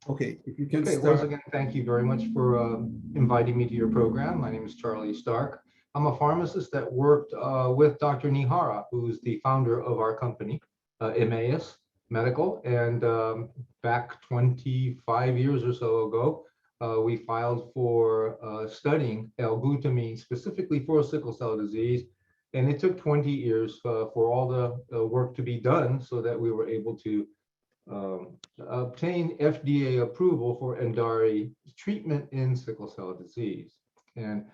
Okay, if you can Okay, once start. again, thank you very much for inviting me to your program. My name is Charlie Stark. I'm a pharmacist that worked with Dr. Nihara, who's the founder of our company, Emmaus Medical. And back 25 years or so ago, we filed for studying L-glutamine specifically for sickle cell disease. And it took 20 years for all the work to be done so that we were able to obtain FDA approval for Endari treatment in sickle cell disease. And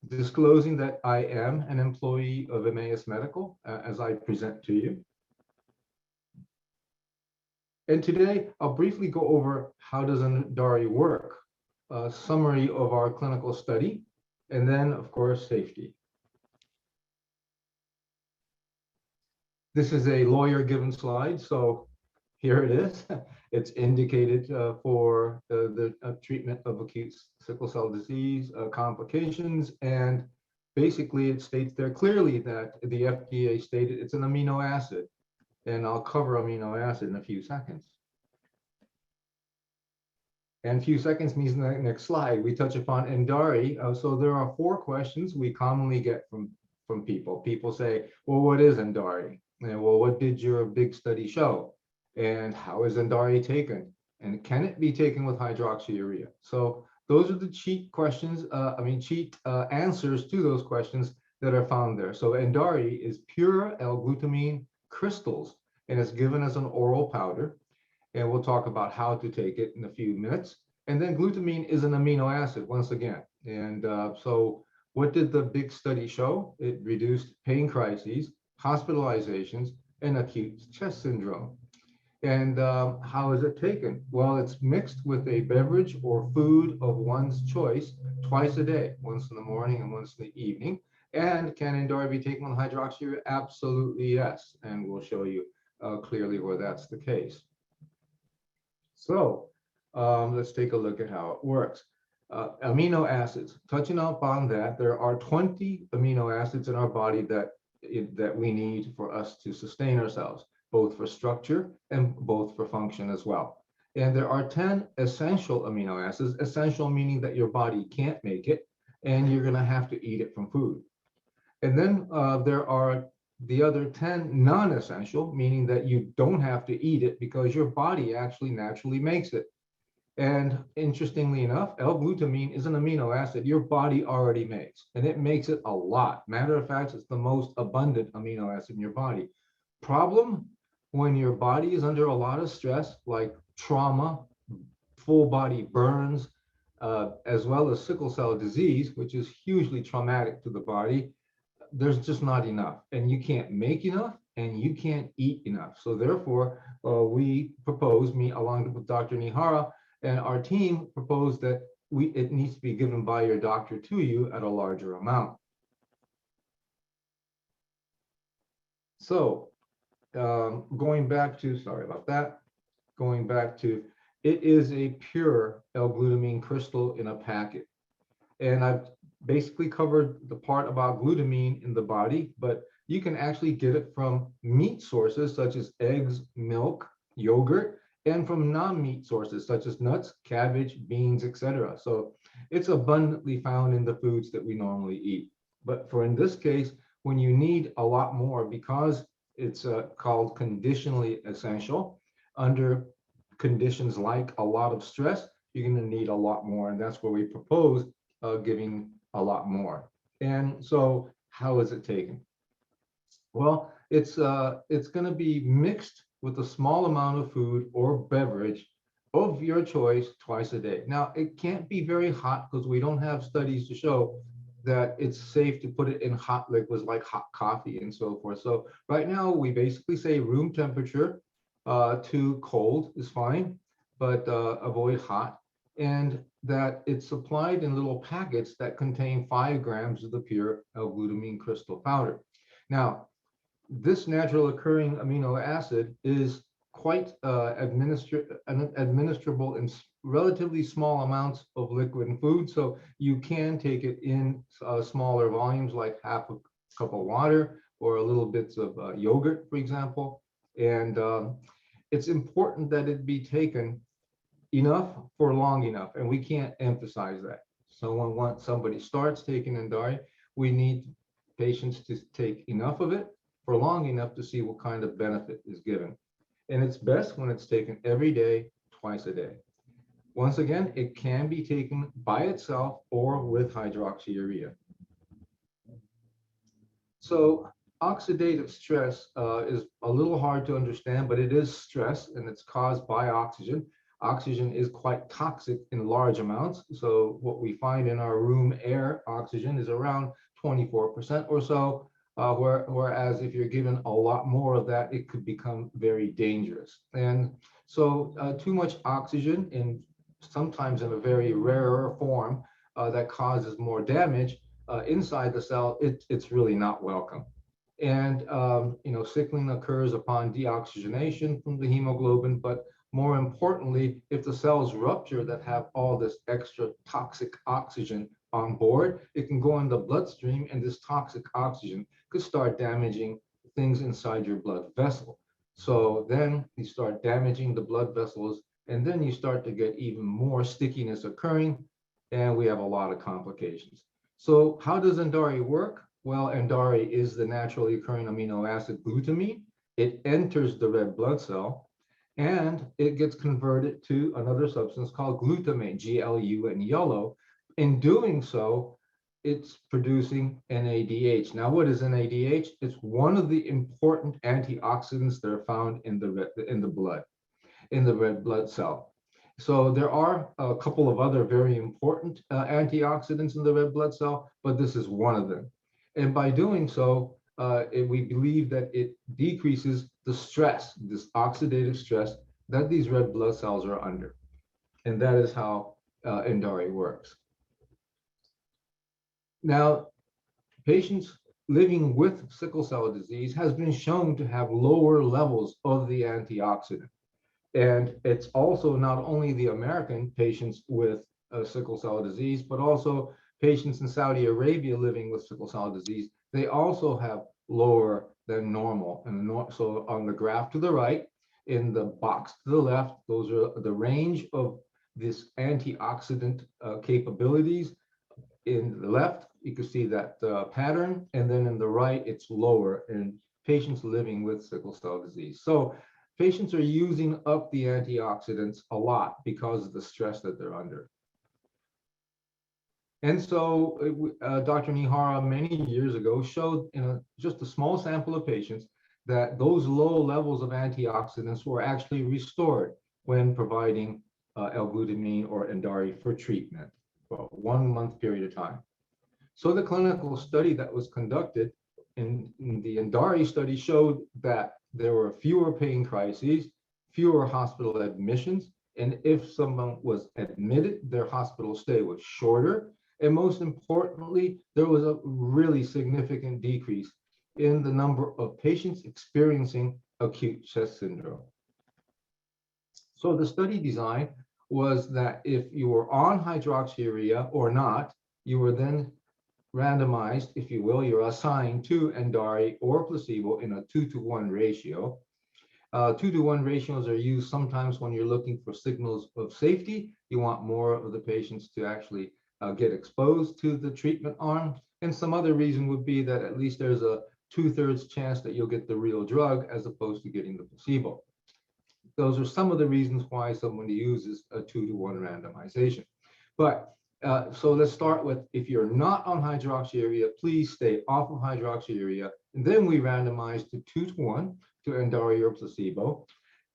disclosing that I am an employee of Emmaus Medical as I present to you. And today I'll briefly go over how does Endari work, a summary of our clinical study, and then of course safety. This is a lawyer given slide, so here it is. It's indicated for the treatment of acute sickle cell disease complications. And basically it states there clearly that the FDA stated it's an amino acid. And I'll cover amino acid in a few seconds. And a few seconds means the next slide. We touch upon Endari. So there are 4 questions we commonly get from people. People say, well, what is Endari? And, well, what did your big study show? And how is Endari taken? And can it be taken with hydroxyurea? So those are the cheat questions, answers to those questions that are found there. So Endari is pure L-glutamine crystals, and it's given as an oral powder. And we'll talk about how to take it in a few minutes. And then glutamine is an amino acid once again. And so what did the big study show? It reduced pain crises, hospitalizations, and acute chest syndrome. And how is it taken? Well, it's mixed with a beverage or food of one's choice twice a day, once in the morning and once in the evening. And can Endari be taken with hydroxyurea? Absolutely yes. And we'll show you clearly where that's the case. So let's take a look at how it works. Amino acids, touching upon that, there are 20 amino acids in our body that we need for us to sustain ourselves, both for structure and both for function as well. And there are 10 essential amino acids, essential meaning that your body can't make it, and you're gonna have to eat it from food. And then there are the other 10 non-essential, meaning that you don't have to eat it because your body actually naturally makes it. And interestingly enough, L-glutamine is an amino acid your body already makes, and it makes it a lot. Matter of fact, it's the most abundant amino acid in your body. Problem, when your body is under a lot of stress, like trauma, full body burns, as well as sickle cell disease, which is hugely traumatic to the body, there's just not enough, and you can't make enough, and you can't eat enough. So therefore, we propose, me along with Dr. Nihara and our team proposed that it needs to be given by your doctor to you at a larger amount. So going back to, sorry about that, going back to, it is a pure L-glutamine crystal in a packet. And I've basically covered the part about glutamine in the body, but you can actually get it from meat sources such as eggs, milk, yogurt, and from non-meat sources such as nuts, cabbage, beans, etc. So it's abundantly found in the foods that we normally eat. But for in this case, when you need a lot more, because it's called conditionally essential, under conditions like a lot of stress, you're going to need a lot more. And that's where we propose giving a lot more. And so how is it taken? Well, it's going to be mixed with a small amount of food or beverage of your choice twice a day. Now, it can't be very hot because we don't have studies to show that it's safe to put it in hot liquids like hot coffee and so forth. So right now, we basically say room temperature to cold is fine, but avoid hot. And that it's supplied in little packets that contain 5 grams of the pure L-glutamine crystal powder. Now, this natural occurring amino acid is quite administrable in relatively small amounts of liquid and food. So you can take it in smaller volumes, like half a cup of water or a little bits of yogurt, for example. And it's important that it be taken enough for long enough, and we can't emphasize that. So once somebody starts taking Endari, we need patients to take enough of it for long enough to see what kind of benefit is given. And it's best when it's taken every day, twice a day. Once again, it can be taken by itself or with hydroxyurea. So oxidative stress is a little hard to understand, but it is stress and it's caused by oxygen. Oxygen is quite toxic in large amounts. So what we find in our room air oxygen is around 24% or so, whereas if you're given a lot more of that, it could become very dangerous. And so too much oxygen, sometimes in a very rarer form, that causes more damage inside the cell, it's really not welcome. And sickling occurs upon deoxygenation from the hemoglobin, but more importantly, if the cells rupture that have all this extra toxic oxygen on board, it can go in the bloodstream, and this toxic oxygen could start damaging things inside your blood vessel. So then you start damaging the blood vessels, and then you start to get even more stickiness occurring, and we have a lot of complications. So how does Endari work? Well, Endari is the naturally occurring amino acid glutamine. It enters the red blood cell and it gets converted to another substance called glutamate, GLU in yellow. In doing so, it's producing NADH. Now, what is NADH? It's one of the important antioxidants that are found in the red blood cell. So there are a couple of other very important antioxidants in the red blood cell, but this is one of them. And by doing so, we believe that it decreases the stress, this oxidative stress that these red blood cells are under. And that is how Endari works. Now, patients living with sickle cell disease has been shown to have lower levels of the antioxidant. And it's also not only the American patients with sickle cell disease, but also patients in Saudi Arabia living with sickle cell disease. They also have lower than normal. And so on the graph to the right, in the box to the left, those are the range of this antioxidant capabilities. In the left, you can see that pattern, and then in the right, it's lower in patients living with sickle cell disease. So patients are using up the antioxidants a lot because of the stress that they're under. And so Dr. Nihara many years ago showed in just a small sample of patients that those low levels of antioxidants were actually restored when providing L-glutamine or Endari for treatment for a 1 month period of time. So the clinical study that was conducted in the Endari study showed that there were fewer pain crises, fewer hospital admissions, and if someone was admitted, their hospital stay was shorter. And most importantly, there was a really significant decrease in the number of patients experiencing acute chest syndrome. So the study design was that if you were on hydroxyurea or not, you were then randomized, if you will, you're assigned to Endari or placebo in a 2-to-1 ratio. 2-to-1 ratios are used sometimes when you're looking for signals of safety. You want more of the patients to actually get exposed to the treatment arm. And some other reason would be that at least there's a 2/3 chance that you'll get the real drug as opposed to getting the placebo. Those are some of the reasons why someone uses a 2-to-1 randomization. But so let's start with, if you're not on hydroxyurea, please stay off of hydroxyurea. And then we randomize to 2-to-1 to Endari or placebo.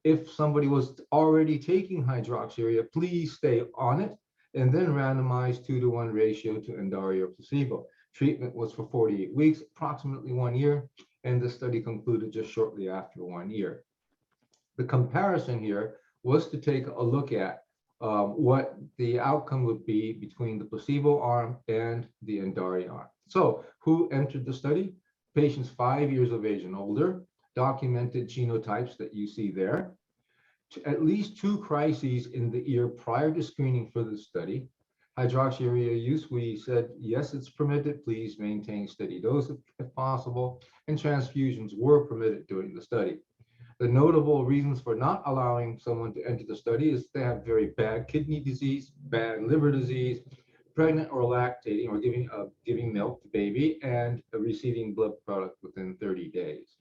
If somebody was already taking hydroxyurea, please stay on it, and then randomize 2-to-1 ratio to Endari or placebo. Treatment was for 48 weeks, approximately 1 year, and the study concluded just shortly after 1 year. The comparison here was to take a look at what the outcome would be between the placebo arm and the Endari arm. So who entered the study? Patients 5 years of age and older, documented genotypes that you see there. At least 2 crises in the ear prior to screening for the study. Hydroxyurea use, we said, yes, it's permitted. Please maintain steady dose if possible. And transfusions were permitted during the study. The notable reasons for not allowing someone to enter the study is they have very bad kidney disease, bad liver disease, pregnant or lactating or giving milk to baby, and receiving blood product within 30 days.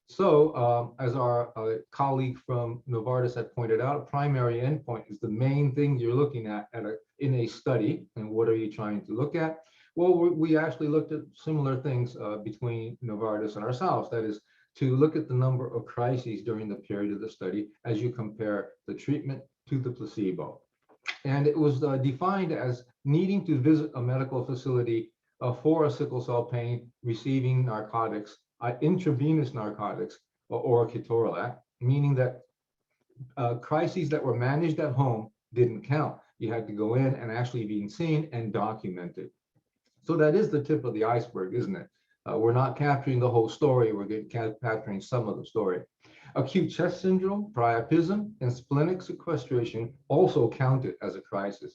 So, as our colleague from Novartis had pointed out, a primary endpoint is the main thing you're looking at in a study. And what are you trying to look at? Well, we actually looked at similar things between Novartis and ourselves. That is, to look at the number of crises during the period of the study as you compare the treatment to the placebo. And it was defined as needing to visit a medical facility for a sickle cell pain, receiving narcotics, intravenous narcotics, or ketorolac, meaning that crises that were managed at home didn't count. You had to go in and actually being seen and documented. So that is the tip of the iceberg, isn't it? We're not capturing the whole story, we're capturing some of the story. Acute chest syndrome, priapism, and splenic sequestration also counted as a crisis.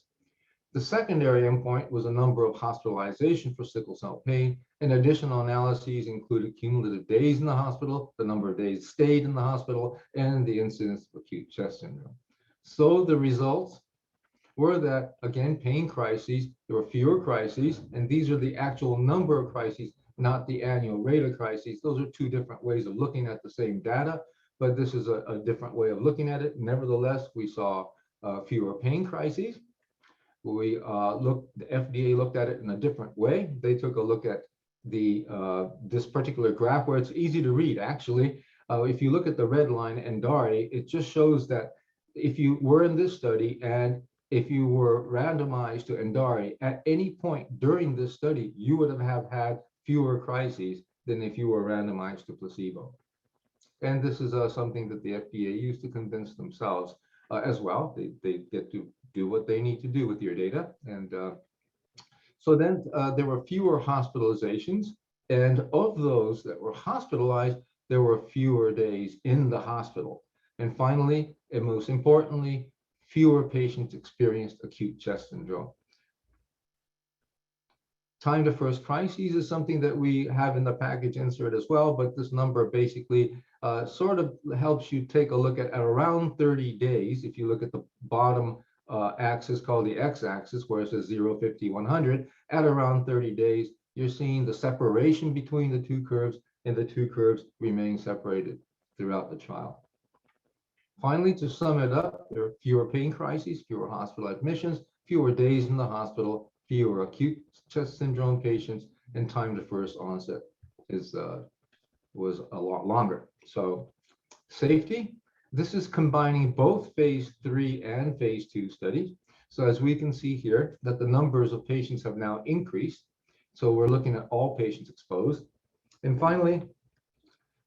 The secondary endpoint was a number of hospitalizations for sickle cell pain, and additional analyses included cumulative days in the hospital, the number of days stayed in the hospital, and the incidence of acute chest syndrome. So the results were that, again, pain crises, there were fewer crises, and these are the actual number of crises, not the annual rate of crises. Those are two different ways of looking at the same data, but this is a different way of looking at it. Nevertheless, we saw fewer pain crises. The FDA looked at it in a different way. They took a look at this particular graph where it's easy to read, actually. If you look at the red line, ENDARI, it just shows that if you were in this study and if you were randomized to ENDARI at any point during this study, you would have had fewer crises than if you were randomized to placebo. And this is something that the FDA used to convince themselves as well. They get to do what they need to do with your data. And so then there were fewer hospitalizations. And of those that were hospitalized, there were fewer days in the hospital. And finally, and most importantly, fewer patients experienced acute chest syndrome. Time to first crises is something that we have in the package insert as well, but this number basically sort of helps you take a look at around 30 days. If you look at the bottom axis called the x-axis, where it says 0, 50, 100, at around 30 days, you're seeing the separation between the two curves, and the two curves remain separated throughout the trial. Finally, to sum it up, there are fewer pain crises, fewer hospital admissions, fewer days in the hospital, fewer acute chest syndrome patients, and time to first onset was a lot longer. So safety, this is combining both phase 3 and phase 2 studies. So as we can see here, that the numbers of patients have now increased. So we're looking at all patients exposed. And finally,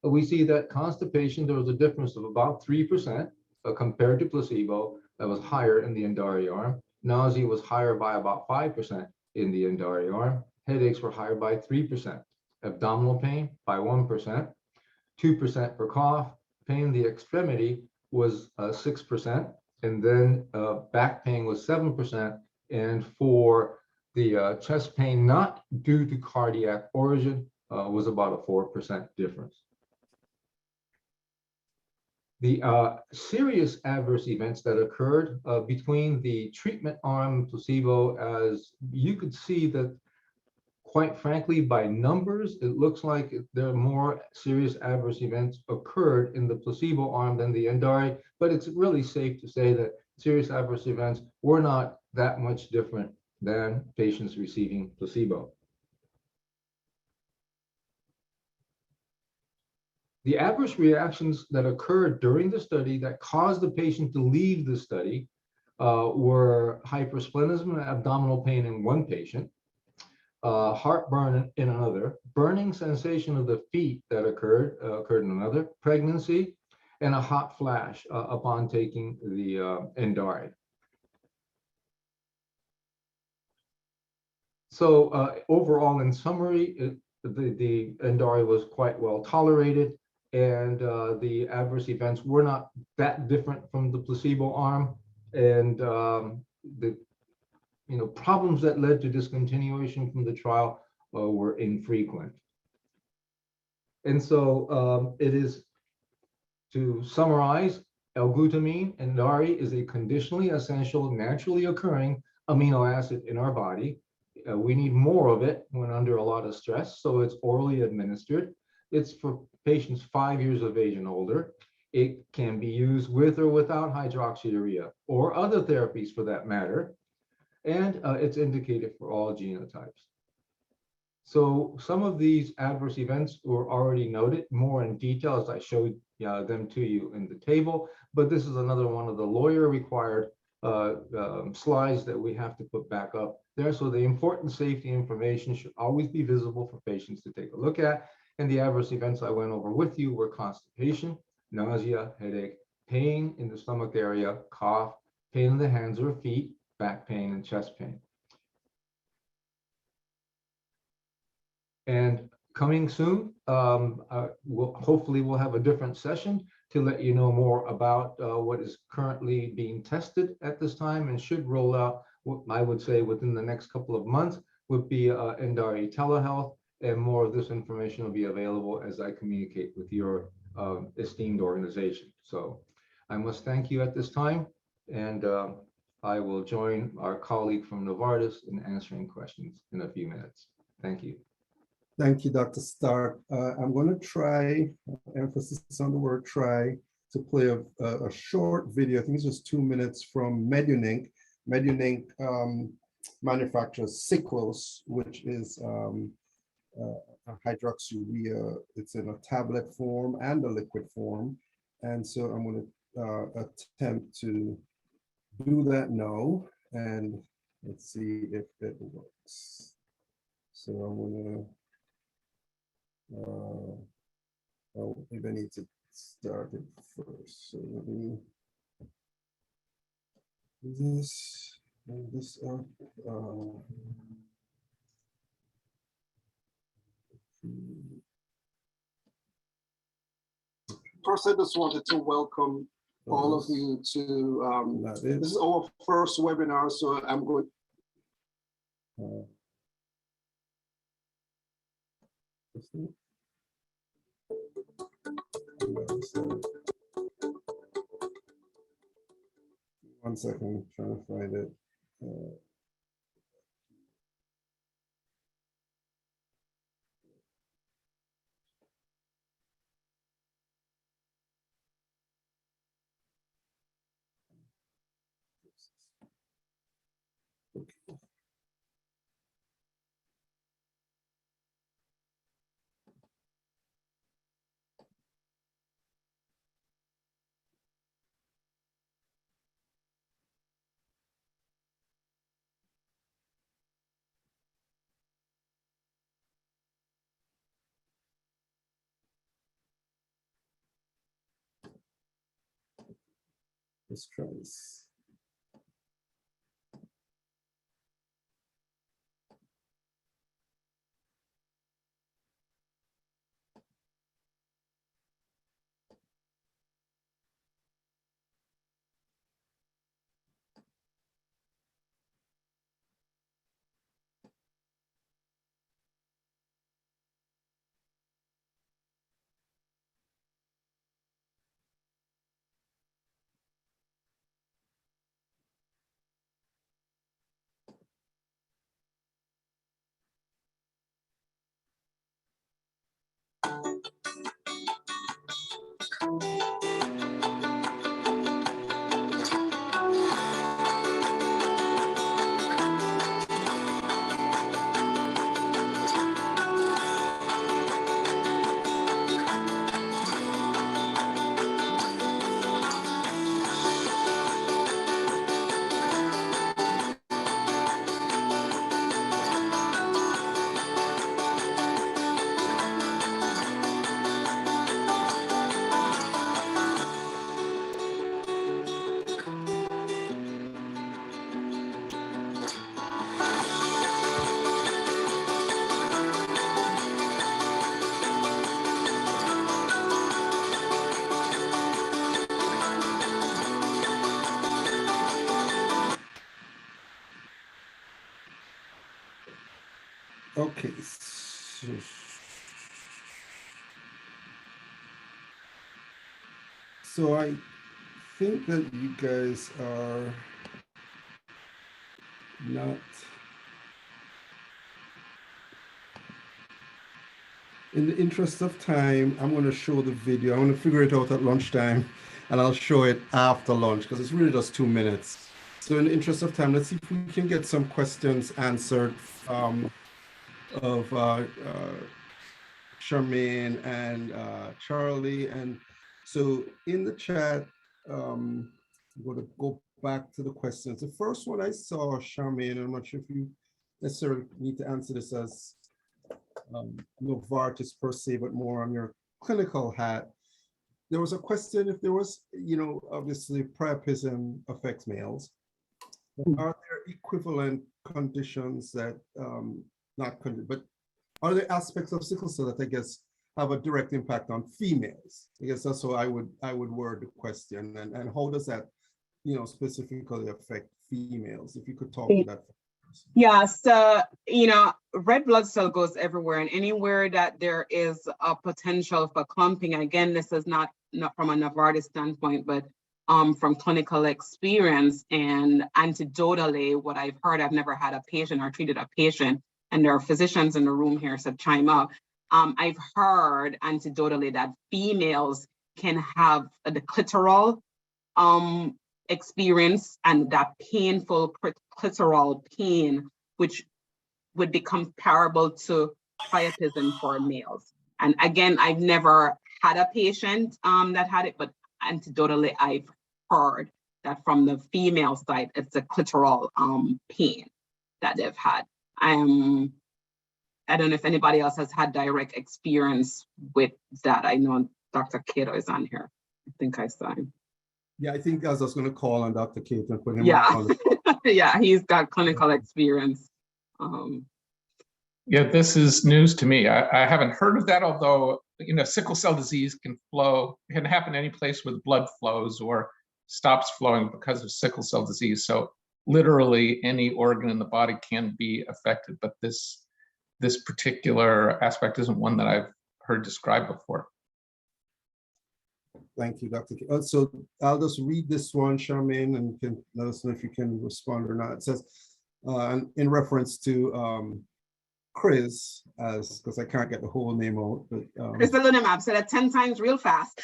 we see that constipation, there was a difference of about 3% compared to placebo that was higher in the ENDARI arm. Nausea was higher by about 5% in the ENDARI arm. Headaches were higher by 3%. Abdominal pain by 1%. 2% for cough. Pain in the extremity was 6%. And then back pain was 7%. And for the chest pain not due to cardiac origin was about a 4% difference. The serious adverse events that occurred between the treatment arm and placebo, as you could see that, quite frankly, by numbers, it looks like there are more serious adverse events occurred in the placebo arm than the ENDARI, but it's really safe to say that serious adverse events were not that much different than patients receiving placebo. The adverse reactions that occurred during the study that caused the patient to leave the study were hypersplenism and abdominal pain in one patient, heartburn in another, burning sensation of the feet that occurred in another, pregnancy, and a hot flash upon taking the ENDARI. So overall, in summary, the ENDARI was quite well tolerated, and the adverse events were not that different from the placebo arm, and the problems that led to discontinuation from the trial were infrequent. And so it is To summarize, L-glutamine and DARI is a conditionally essential, naturally occurring amino acid in our body. We need more of it when under a lot of stress, so it's orally administered. It's for patients 5 years of age and older. It can be used with or without hydroxyurea or other therapies for that matter, and it's indicated for all genotypes. So some of these adverse events were already noted more in detail as I showed them to you in the table, but this is another one of the lawyer required slides that we have to put back up there. So the important safety information should always be visible for patients to take a look at. And the adverse events I went over with you were constipation, nausea, headache, pain in the stomach area, cough, pain in the hands or feet, back pain, and chest pain. And coming soon, hopefully we'll have a different session to let you know more about what is currently being tested at this time and should roll out, I would say within the next couple of months, would be Endari telehealth, and more of this information will be available as I communicate with your esteemed organization. So I must thank you at this time, and I will join our colleague from Novartis in answering questions in a few minutes. Thank you. Thank you, Dr. Stark. I'm going to try, emphasis on the word try, to play a short video. I think it's just 2 minutes from Medunink. Medunink manufactures Cyclos, which is a hydroxyurea. It's in a tablet form and a liquid form. And so I'm going to attempt to do that now. And let's see if it works. So I'm going to oh, maybe I need to start it first. So let me do this up. First, I just wanted to welcome all of you to, this is our first webinar, so I'm going. One second, trying to find it. Okay. Let's try this. Okay. So I think that you guys are not. In the interest of time, I'm going to show the video. I'm going to figure it out at lunchtime, and I'll show it after lunch because it's really just 2 minutes. So in the interest of time, let's see if we can get some questions answered of Charmaine and Charlie. And so in the chat, I'm going to go back to the questions. The first one I saw, Charmaine, I'm not sure if you necessarily need to answer this as Novartis per se, but more on your clinical hat. There was a question if there was, obviously priapism affects males. Are there equivalent conditions that, but are there aspects of sickle cell that I guess have a direct impact on females? I guess that's how I would word the question. And how does that, specifically affect females? If you could talk to that. Yeah, so, red blood cell goes everywhere, and anywhere that there is a potential for clumping, again, this is not from a Novartis standpoint, but from clinical experience and anecdotally, what I've heard, I've never had a patient or treated a patient, and there are physicians in the room here, so chime up. I've heard anecdotally that females can have the clitoral experience and that painful clitoral pain, which would be comparable to priapism for males. And again, I've never had a patient that had it, but anecdotally, I've heard that from the female side, it's a clitoral pain that they've had. I don't know if anybody else has had direct experience with that. I know Dr. Cato is on here. I think I saw him. Yeah, I think I was just going to call on Dr. Cato and put him on. Yeah, he's got clinical experience. Yeah, this is news to me. I haven't heard of that, although, sickle cell disease can happen any place where the blood flows or stops flowing because of sickle cell disease. So literally any organ in the body can be affected, but this particular aspect isn't one that I've heard described before. Thank you, Dr. K. So I'll just read this one, Charmaine, and you can let us know if you can respond or not. It says, in reference to Chris, because I can't get the whole name out. But Crisalutamab said it 10 times real fast.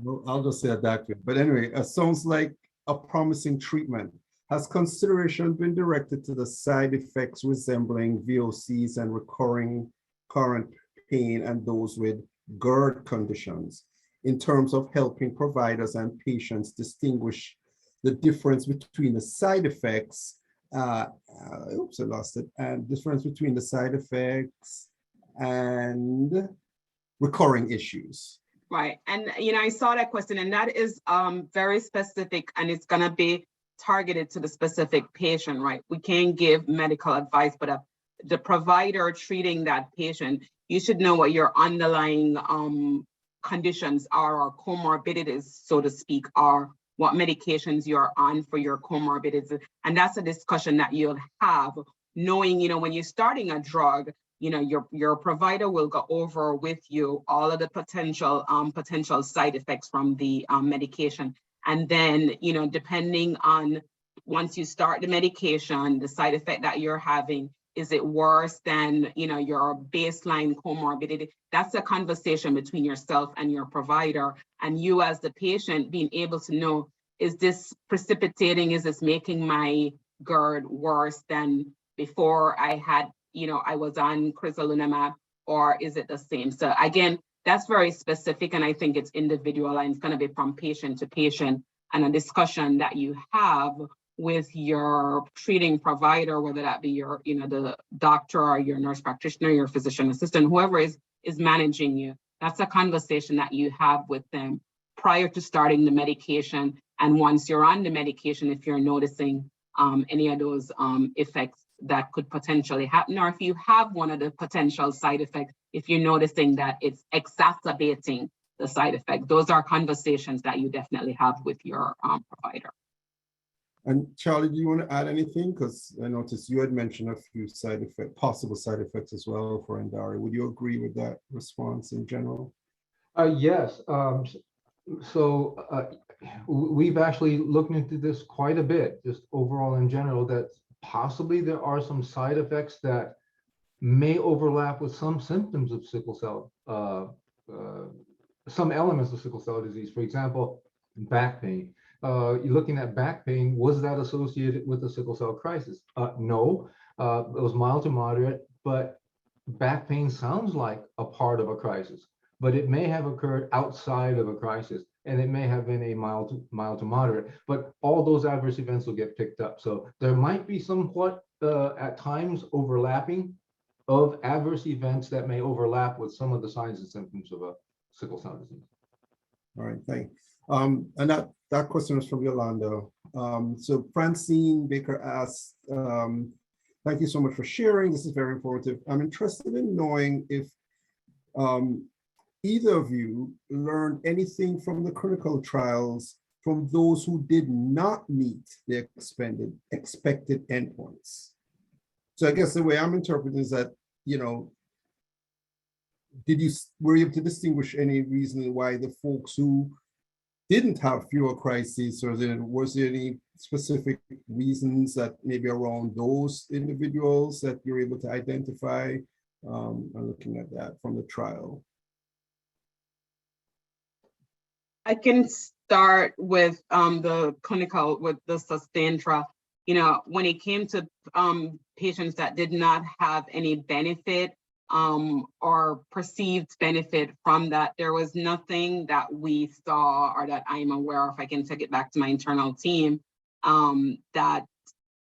Well, I'll just say that way. But anyway, it sounds like a promising treatment. Has consideration been directed to the side effects resembling VOCs and recurring current pain and those with GERD conditions in terms of helping providers and patients distinguish the difference between the side effects, oops, I lost it, and difference between the side effects and recurring issues? Right, and I saw that question, and that is very specific, and it's gonna be targeted to the specific patient, right? We can't give medical advice, but the provider treating that patient, you should know what your underlying conditions are, or comorbidities, so to speak, are, what medications you're on for your comorbidities. And that's a discussion that you'll have, knowing, when you're starting a drug, your provider will go over with you all of the potential side effects from the medication. And then, depending on, once you start the medication, the side effect that you're having, is it worse than, your baseline comorbidity? That's a conversation between yourself and your provider, and you as the patient being able to know, is this precipitating, is this making my GERD worse than before I had, I was on crisalutamab, or is it the same? So again, that's very specific, and I think it's individual, and it's going to be from patient to patient, and a discussion that you have with your treating provider, whether that be your, the doctor or your nurse practitioner, your physician assistant, whoever is managing you. That's a conversation that you have with them prior to starting the medication. And once you're on the medication, if you're noticing any of those effects that could potentially happen, or if you have one of the potential side effects, if you're noticing that it's exacerbating the side effect, those are conversations that you definitely have with your provider. And Charlie, do you want to add anything? Because I noticed you had mentioned a few possible side effects as well for Endari. Would you agree with that response in general? Yes. So we've actually looked into this quite a bit, just overall in general, that possibly there are some side effects that may overlap with some symptoms of sickle cell, some elements of sickle cell disease. For example, back pain. You're looking at back pain, was that associated with the sickle cell crisis? No, it was mild to moderate, but back pain sounds like a part of a crisis, but it may have occurred outside of a crisis, and it may have been a mild to moderate, but all those adverse events will get picked up. So there might be somewhat at times overlapping of adverse events that may overlap with some of the signs and symptoms of a sickle cell disease. All right, thanks. And that question is from Yolanda. So Francine Baker asked, thank you so much for sharing. This is very informative. I'm interested in knowing if either of you learned anything from the clinical trials from those who did not meet the expected endpoints. So I guess the way I'm interpreting is that, you know, were you able to distinguish any reason why the folks who didn't have fewer crises, or was there any specific reasons that maybe around those individuals that you're able to identify? I'm looking at that from the trial. I can start with the clinical, with the sustained trial. You know, when it came to patients that did not have any benefit or perceived benefit from that, there was nothing that we saw or that I'm aware of. I can take it back to my internal team that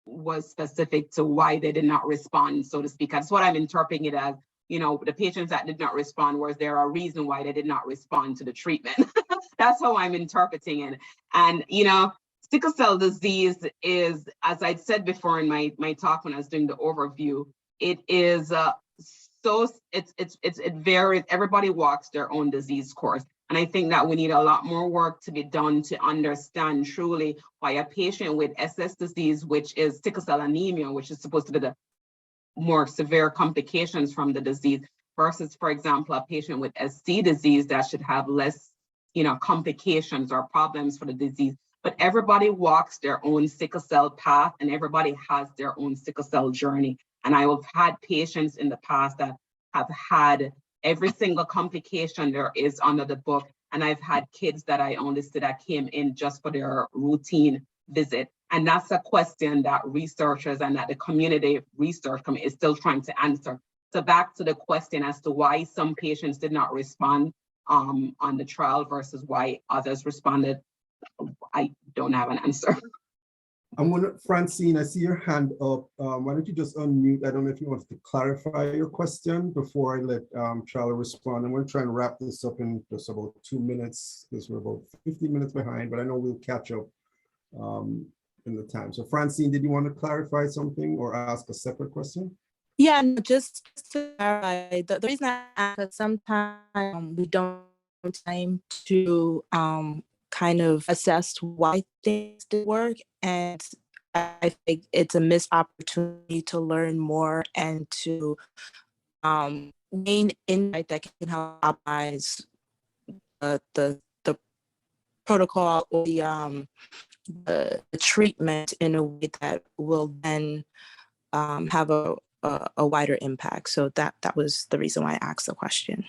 was specific to why they did not respond, so to speak. That's what I'm interpreting it as. You know, the patients that did not respond, was there a reason why they did not respond to the treatment? That's how I'm interpreting it. And, you know, sickle cell disease is, as I said before in my talk when I was doing the overview, it is it varies. Everybody walks their own disease course. And I think that we need a lot more work to be done to understand truly why a patient with SS disease, which is sickle cell anemia, which is supposed to be the more severe complications from the disease, versus, for example, a patient with SC disease that should have less, you know, complications or problems for the disease. But everybody walks their own sickle cell path, and everybody has their own sickle cell journey. And I have had patients in the past that have had every single complication there is under the book. And I've had kids that I only see that came in just for their routine visit. And that's a question that researchers and that the community research is still trying to answer. So back to the question as to why some patients did not respond on the trial versus why others responded, I don't have an answer. I'm gonna, Francine, I see your hand up. Why don't you just unmute? I don't know if you want to clarify your question before I let Charlie respond. I'm gonna try and wrap this up in just about 2 minutes, because we're about 15 minutes behind, but I know we'll catch up in the time. So Francine, did you want to clarify something or ask a separate question? Yeah, no, just to clarify, the reason I ask is sometimes we don't have time to kind of assess why things did work, and I think it's a missed opportunity to learn more and to gain insight that can help optimize the protocol or the treatment in a way that will then have a wider impact. So that was the reason why I asked the question.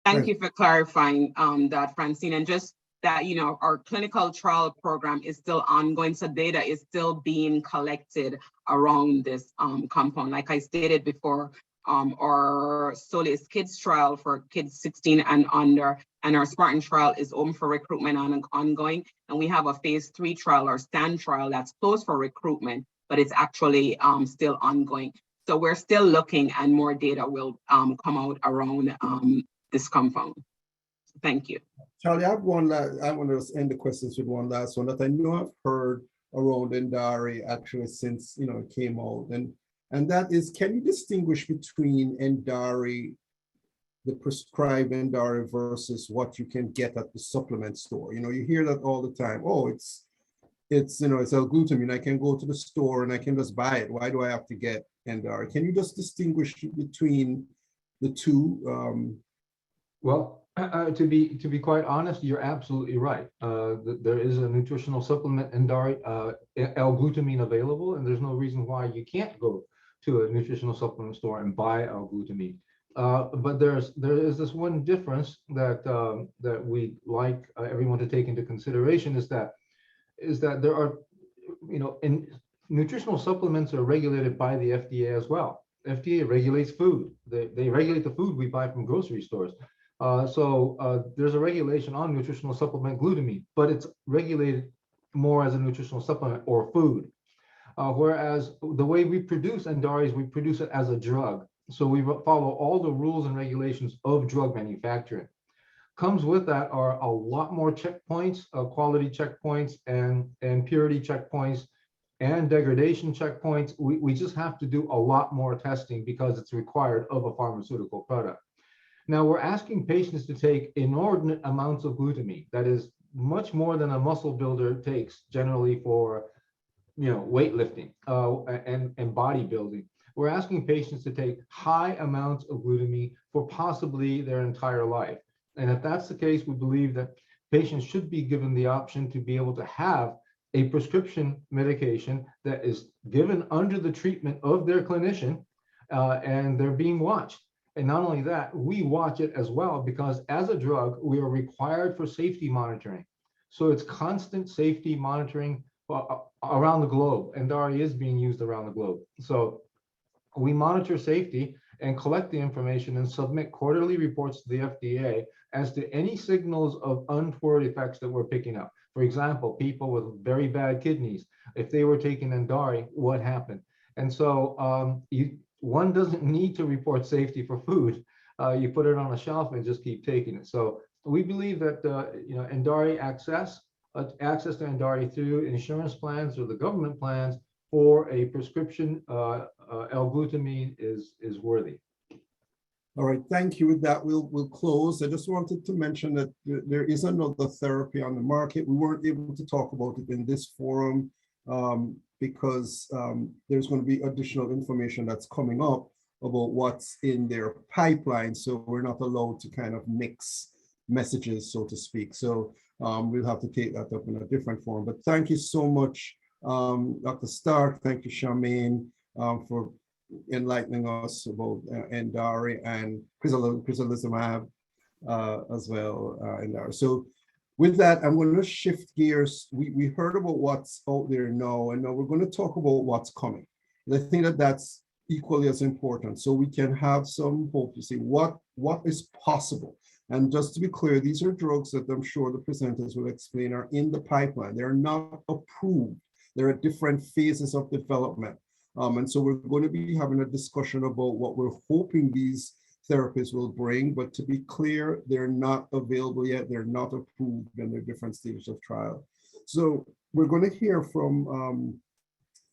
Thank you for clarifying that, Francine. And just that, you know, our clinical trial program is still ongoing. So data is still being collected around this compound. Like I stated before, our Solis Kids trial for kids 16 and under, and our Spartan trial is open for recruitment and ongoing. And we have a phase 3 trial, or STAND trial, that's closed for recruitment, but it's actually still ongoing. So we're still looking, and more data will come out around this compound. Thank you. Charlie, I have one last, I want to end the questions with one last one that I know I've heard around Endari actually since, you know, it came out. And that is, can you distinguish between Endari, the prescribed Endari, versus what you can get at the supplement store? You know, you hear that all the time. Oh, it's you know, it's L-glutamine. I can go to the store and I can just buy it. Why do I have to get Endari? Can you just distinguish between the two? Well, To be quite honest, you're absolutely right. There is a nutritional supplement Endari, L-glutamine available, and there's no reason why you can't go to a nutritional supplement store and buy L-glutamine. But there is this one difference that that we'd like everyone to take into consideration is that there are, in nutritional supplements are regulated by the FDA as well. FDA regulates food. They regulate the food we buy from grocery stores. So there's a regulation on nutritional supplement glutamine, but it's regulated more as a nutritional supplement or food. Whereas the way we produce Endari is we produce it as a drug. So we follow all the rules and regulations of drug manufacturing. Comes with that are a lot more checkpoints, quality checkpoints and purity checkpoints and degradation checkpoints. We just have to do a lot more testing because it's required of a pharmaceutical product. Now we're asking patients to take inordinate amounts of glutamine. That is much more than a muscle builder takes generally for, weightlifting and bodybuilding. We're asking patients to take high amounts of glutamine for possibly their entire life. And if that's the case, we believe that patients should be given the option to be able to have a prescription medication that is given under the treatment of their clinician, and they're being watched. And not only that, we watch it as well because as a drug, we are required for safety monitoring. So it's constant safety monitoring around the globe, and Endari is being used around the globe. So we monitor safety and collect the information and submit quarterly reports to the FDA as to any signals of untoward effects that we're picking up. For example, people with very bad kidneys, if they were taking Endari, what happened? And so one doesn't need to report safety for food. You put it on a shelf and just keep taking it. So we believe that Endari access to Endari through insurance plans or the government plans for a prescription L-glutamine is worthy. All right, thank you. With that, we'll close. I just wanted to mention that there is another therapy on the market. We weren't able to talk about it in this forum because there's going to be additional information that's coming up about what's in their pipeline. So we're not allowed to kind of mix messages, so to speak. So we'll have to take that up in a different forum. But thank you so much, Dr. Stark. Thank you, Charmaine, for enlightening us about Endari and crizolizumab as well. Endari. So with that, I'm going to shift gears. We heard about what's out there now, and now we're going to talk about what's coming. And I think that that's equally as important, so we can have some hope to see what is possible. And just to be clear, these are drugs that I'm sure the presenters will explain are in the pipeline. They're not approved. They're at different phases of development. And so we're going to be having a discussion about what we're hoping these therapies will bring, but to be clear, they're not available yet. They're not approved in their different stages of trial. So we're going to hear from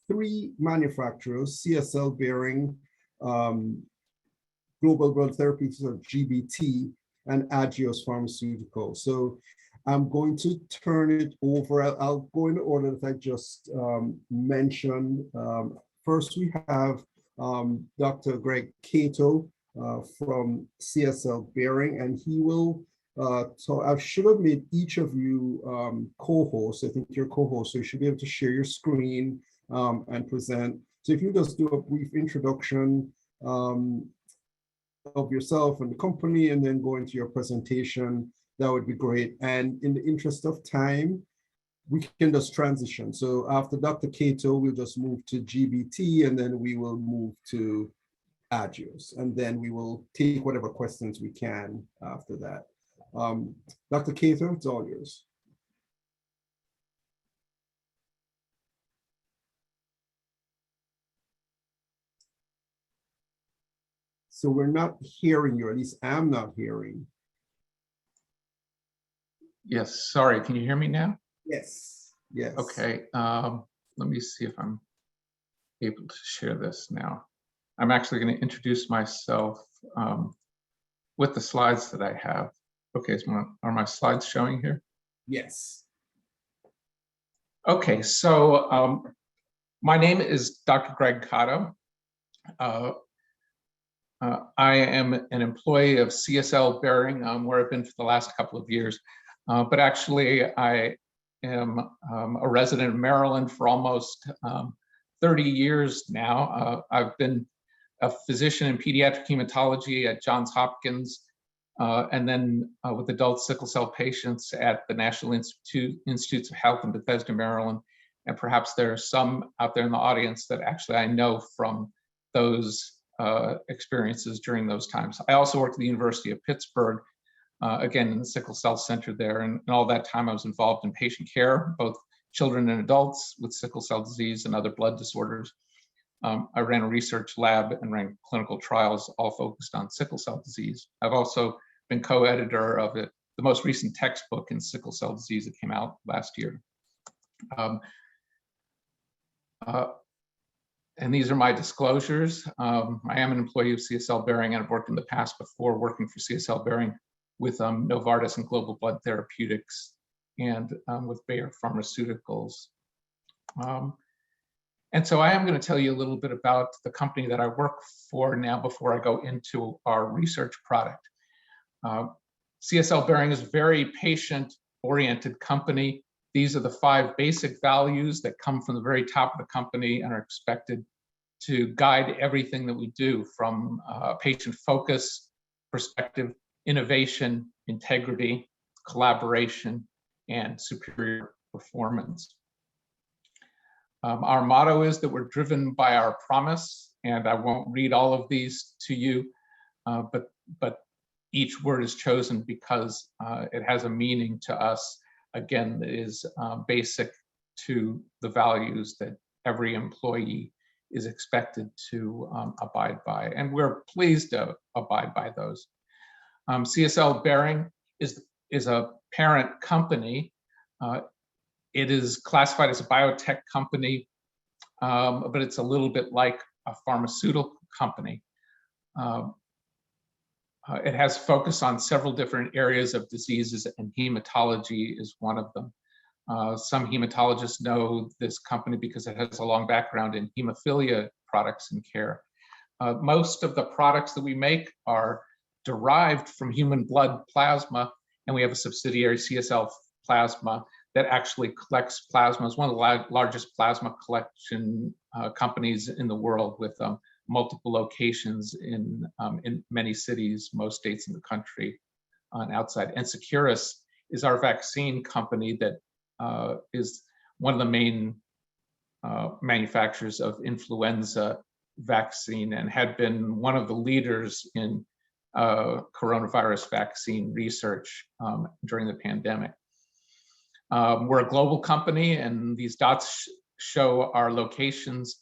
3 manufacturers, CSL Behring, Global Blood Therapeutics or GBT, and Agios Pharmaceutical. So I'm going to turn it over. I'll go in the order that I just mentioned. First, we have Dr. Greg Cato from CSL Behring, and he will, so I should have made each of you co-hosts. I think you're co-hosts, so you should be able to share your screen and present. So if you just do a brief introduction of yourself and the company, and then go into your presentation, that would be great. And in the interest of time, we can just transition. So after Dr. Cato, we'll just move to GBT, and then we will move to Agios, and then we will take whatever questions we can after that. Dr. Cato, it's all yours. So we're not hearing you, or at least I'm not hearing. Yes, sorry, can you hear me now? Yes, yes. Okay, let me see if I'm able to share this now. I'm actually going to introduce myself with the slides that I have. Okay, so are my slides showing here? Yes. Okay, so my name is Dr. Greg Cato. I am an employee of CSL Behring, where I've been for the last couple of years. But actually, I am a resident of Maryland for almost 30 years now. I've been a physician in pediatric hematology at Johns Hopkins, and then with adult sickle cell patients at the National Institutes of Health in Bethesda, Maryland. And perhaps there are some out there in the audience that actually I know from those experiences during those times. I also worked at the University of Pittsburgh, again, in the Sickle Cell Center there. And all that time I was involved in patient care, both children and adults with sickle cell disease and other blood disorders. I ran a research lab and ran clinical trials all focused on sickle cell disease. I've also been co-editor of the most recent textbook in sickle cell disease that came out last year. And these are my disclosures. I am an employee of CSL Behring, and I've worked in the past before working for CSL Behring with Novartis and Global Blood Therapeutics and with Bayer Pharmaceuticals. And so I am going to tell you a little bit about the company that I work for now before I go into our research product. CSL Behring is a very patient-oriented company. These are the 5 basic values that come from the very top of the company and are expected to guide everything that we do, from patient focus, perspective, innovation, integrity, collaboration, and superior performance. Our motto is that we're driven by our promise, and I won't read all of these to you, but each word is chosen because it has a meaning to us, again, that is basic to the values that every employee is expected to abide by, and we're pleased to abide by those. CSL Behring is a parent company. It is classified as a biotech company, but it's a little bit like a pharmaceutical company. It has focus on several different areas of diseases, and hematology is one of them. Some hematologists know this company because it has a long background in hemophilia products and care. Most of the products that we make are derived from human blood plasma, and we have a subsidiary, CSL Plasma, that actually collects plasma. It's one of the largest plasma collection companies in the world, with multiple locations in many cities, most states in the country, and outside. And Securus is our vaccine company that is one of the main manufacturers of influenza vaccine, and had been one of the leaders in coronavirus vaccine research during the pandemic. We're a global company, and these dots show our locations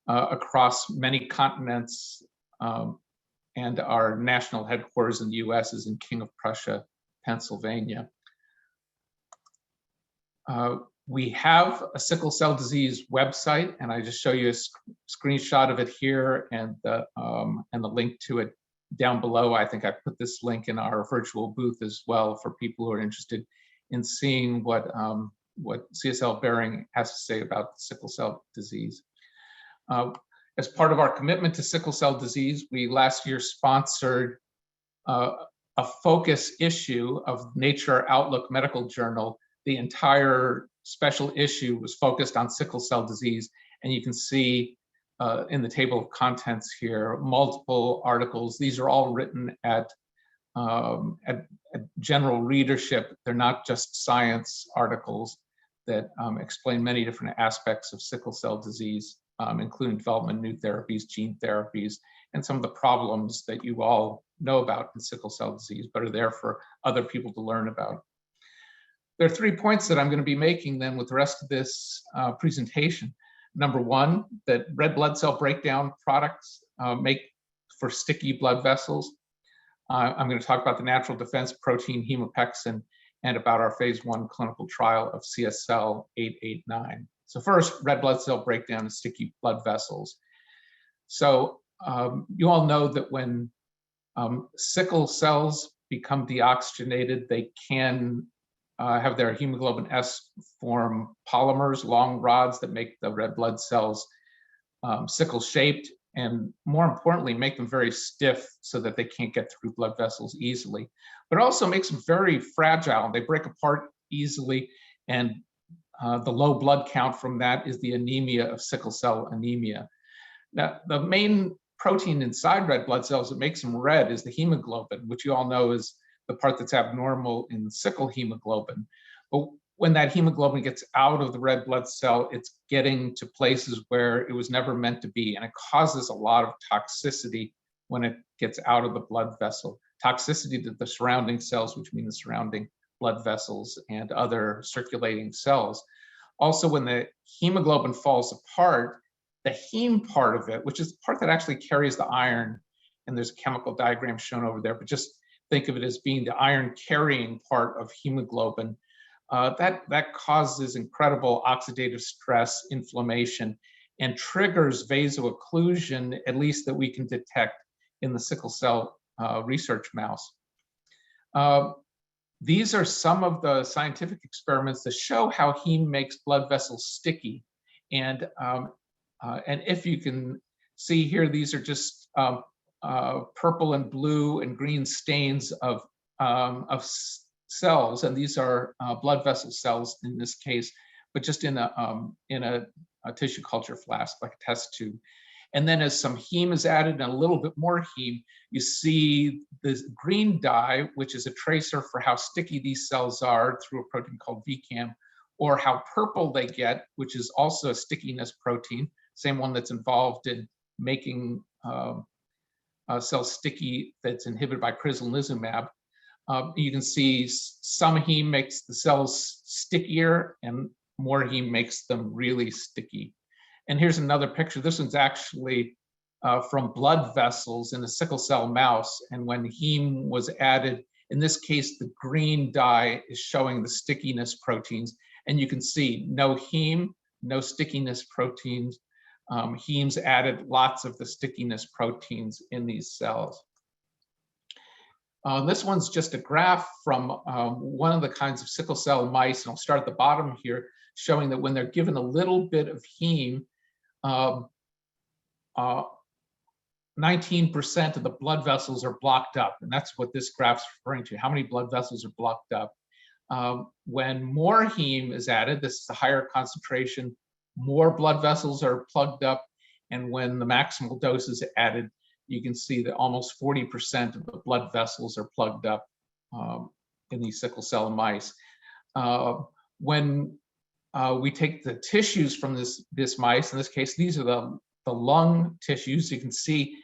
across many continents, and our national headquarters in the US is in King of Prussia, Pennsylvania. We have a sickle cell disease website, and I just show you a screenshot of it here, and the link to it down below. I think I put this link in our virtual booth as well for people who are interested in seeing what CSL Behring has to say about sickle cell disease. As part of our commitment to sickle cell disease, we last year sponsored a focus issue of Nature Outlook Medical Journal. The entire special issue was focused on sickle cell disease, and you can see in the table of contents here multiple articles. These are all written at general readership. They're not just science articles that explain many different aspects of sickle cell disease, including development of new therapies, gene therapies, and some of the problems that you all know about in sickle cell disease, but are there for other people to learn about. There are 3 points that I'm going to be making then with the rest of this presentation. Number 1, that red blood cell breakdown products make for sticky blood vessels. I'm going to talk about the natural defense protein hemopexin and about our phase 1 clinical trial of CSL 889. So first, red blood cell breakdown and sticky blood vessels. So you all know that when sickle cells become deoxygenated, they can have their hemoglobin S form polymers, long rods that make the red blood cells sickle shaped, and more importantly, make them very stiff so that they can't get through blood vessels easily. But it also makes them very fragile. They break apart easily, and the low blood count from that is the anemia of sickle cell anemia. Now, the main protein inside red blood cells that makes them red is the hemoglobin, which you all know is the part that's abnormal in sickle hemoglobin. But when that hemoglobin gets out of the red blood cell, it's getting to places where it was never meant to be, and it causes a lot of toxicity when it gets out of the blood vessel. Toxicity to the surrounding cells, which mean the surrounding blood vessels and other circulating cells. Also, when the hemoglobin falls apart, the heme part of it, which is the part that actually carries the iron, and there's a chemical diagram shown over there, but just think of it as being the iron carrying part of hemoglobin, that causes incredible oxidative stress, inflammation, and triggers vaso-occlusion, at least that we can detect in the sickle cell research mouse. These are some of the scientific experiments that show how heme makes blood vessels sticky. And if you can see here, these are just purple and blue and green stains of cells, and these are blood vessel cells in this case, but just in a tissue culture flask, like a test tube. And then as some heme is added and a little bit more heme, you see this green dye, which is a tracer for how sticky these cells are through a protein called VCAM, or how purple they get, which is also a stickiness protein, same one that's involved in making cells sticky that's inhibited by crizanlizumab. You can see some heme makes the cells stickier and more heme makes them really sticky. And here's another picture. This one's actually from blood vessels in a sickle cell mouse. And when heme was added, in this case, the green dye is showing the stickiness proteins. And you can see no heme, no stickiness proteins. Heme's added lots of the stickiness proteins in these cells. This one's just a graph from one of the kinds of sickle cell mice, and I'll start at the bottom here, showing that when they're given a little bit of heme, 19% of the blood vessels are blocked up, and that's what this graph's referring to, how many blood vessels are blocked up. When more heme is added, this is a higher concentration, more blood vessels are plugged up, and when the maximal dose is added, you can see that almost 40% of the blood vessels are plugged up in these sickle cell mice. When we take the tissues from this mice, in this case, these are the lung tissues. You can see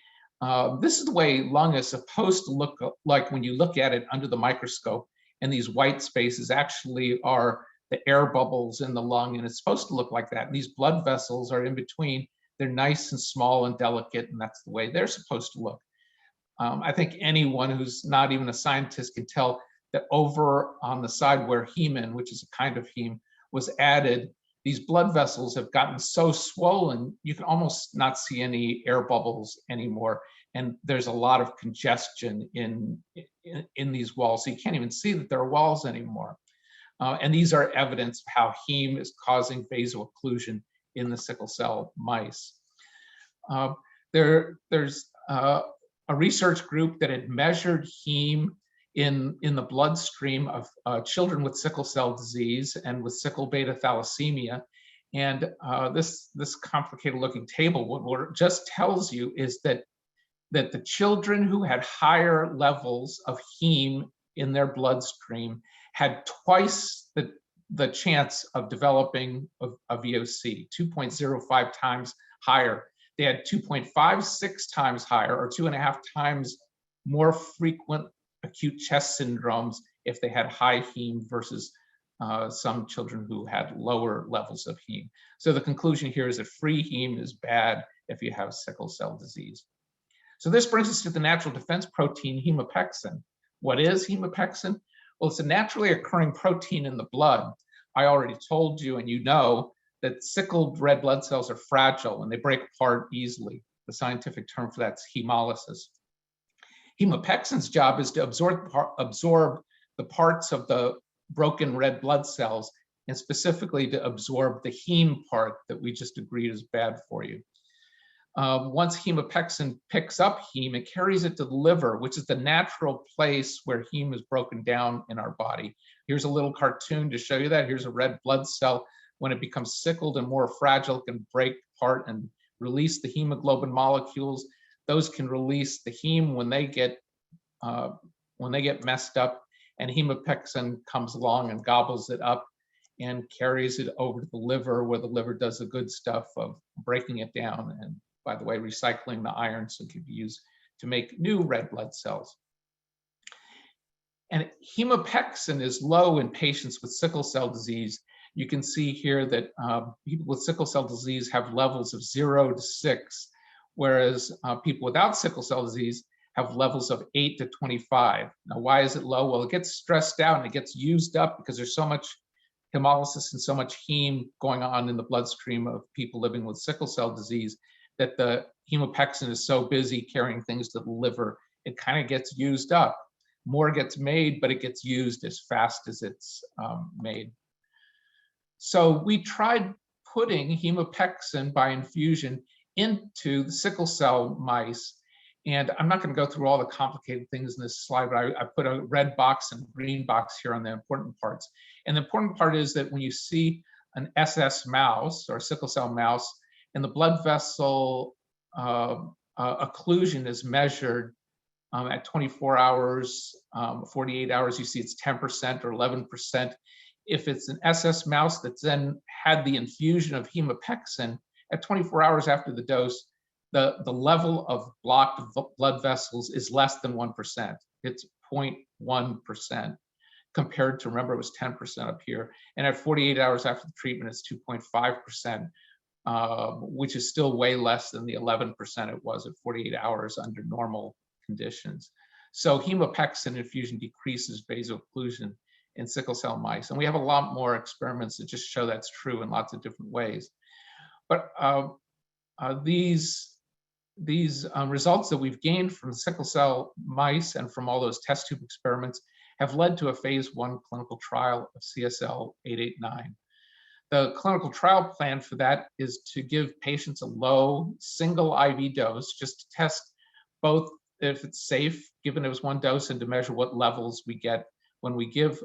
this is the way lung is supposed to look like when you look at it under the microscope, and these white spaces actually are the air bubbles in the lung, and it's supposed to look like that. And these blood vessels are in between. They're nice and small and delicate, and that's the way they're supposed to look. I think anyone who's not even a scientist can tell that over on the side where hemin, which is a kind of heme, was added, these blood vessels have gotten so swollen, you can almost not see any air bubbles anymore. And there's a lot of congestion in these walls. So you can't even see that there are walls anymore. And these are evidence of how heme is causing vaso-occlusion in the sickle cell mice. There's a research group that had measured heme in the bloodstream of children with sickle cell disease and with sickle beta thalassemia. And this complicated looking table, what it just tells you is that the children who had higher levels of heme in their bloodstream had twice the chance of developing a VOC, 2.05 times higher. They had 2.56 times higher, or 2.5 times more frequent acute chest syndromes if they had high heme versus some children who had lower levels of heme. So the conclusion here is that free heme is bad if you have sickle cell disease. So this brings us to the natural defense protein hemopexin. What is hemopexin? Well, it's a naturally occurring protein in the blood. I already told you, and you know, that sickled red blood cells are fragile and they break apart easily. The scientific term for that's hemolysis. Hemopexin's job is to absorb the parts of the broken red blood cells, and specifically to absorb the heme part that we just agreed is bad for you. once hemopexin picks up heme, it carries it to the liver, which is the natural place where heme is broken down in our body. Here's a little cartoon to show you that. Here's a red blood cell. When it becomes sickled and more fragile, it can break apart and release the hemoglobin molecules. Those can release the heme when they get messed up, and hemopexin comes along and gobbles it up and carries it over to the liver, where the liver does the good stuff of breaking it down and, by the way, recycling the iron so it can be used to make new red blood cells. And hemopexin is low in patients with sickle cell disease. You can see here that people with sickle cell disease have levels of 0 to 6, whereas people without sickle cell disease have levels of 8 to 25. Now, why is it low? Well, it gets stressed out and it gets used up because there's so much hemolysis and so much heme going on in the bloodstream of people living with sickle cell disease that the hemopexin is so busy carrying things to the liver, it kind of gets used up. More gets made, but it gets used as fast as it's made. So we tried putting hemopexin by infusion into the sickle cell mice. And I'm not going to go through all the complicated things in this slide, but I put a red box and green box here on the important parts. And the important part is that when you see an SS mouse or sickle cell mouse, and the blood vessel occlusion is measured at 24 hours, 48 hours, you see it's 10% or 11%. If it's an SS mouse that's then had the infusion of hemopexin, at 24 hours after the dose, the level of blocked blood vessels is less than 1%. It's 0.1% compared to, remember, it was 10% up here. And at 48 hours after the treatment, it's 2.5%, which is still way less than the 11% it was at 48 hours under normal conditions. So hemopexin infusion decreases vaso-occlusion in sickle cell mice. And we have a lot more experiments that just show that's true in lots of different ways. But these results that we've gained from sickle cell mice and from all those test tube experiments have led to a phase 1 clinical trial of CSL 889. The clinical trial plan for that is to give patients a low single IV dose, just to test both if it's safe, given it was one dose, and to measure what levels we get when we give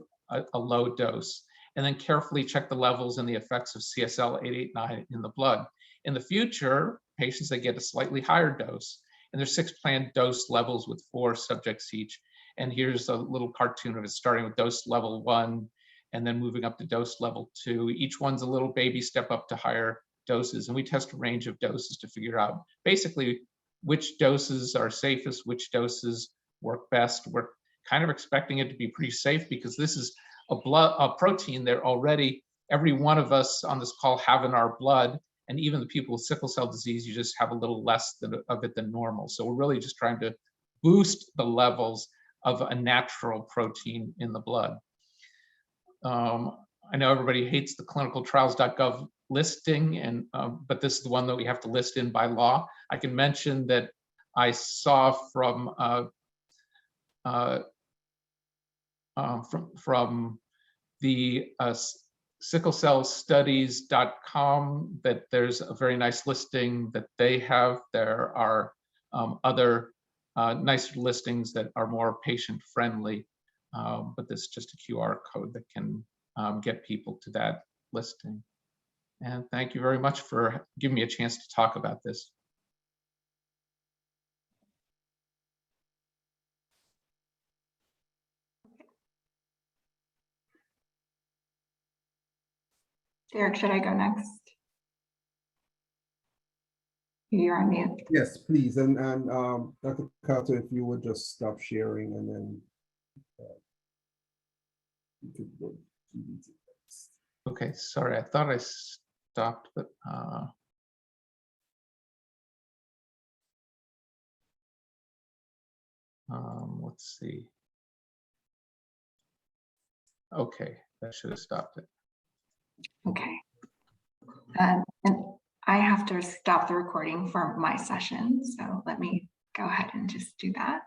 a low dose, and then carefully check the levels and the effects of CSL 889 in the blood. In the future, patients, they get a slightly higher dose, and there's 6 planned dose levels with 4 subjects each. And here's a little cartoon of it starting with dose level 1 and then moving up to dose level 2. Each one's a little baby step up to higher doses, and we test a range of doses to figure out basically which doses are safest, which doses work best. We're kind of expecting it to be pretty safe because this is a protein that already every one of us on this call have in our blood, and even the people with sickle cell disease, you just have a little less of it than normal. So we're really just trying to boost the levels of a natural protein in the blood. I know everybody hates the clinicaltrials.gov listing, but this is the one that we have to list in by law. I can mention that I saw from the sicklecellstudies.com that there's a very nice listing that they have. There are other nicer listings that are more patient friendly, but this is just a QR code that can get people to that listing. And thank you very much for giving me a chance to talk about this. Derek, should I go next? You're on mute. Yes, please. And Dr. Carter, if you would just stop sharing and then you could go to the next. Okay, sorry, I thought I stopped, but let's see. Okay, that should have stopped it. Okay. And I have to stop the recording for my session, so let me go ahead and just do that.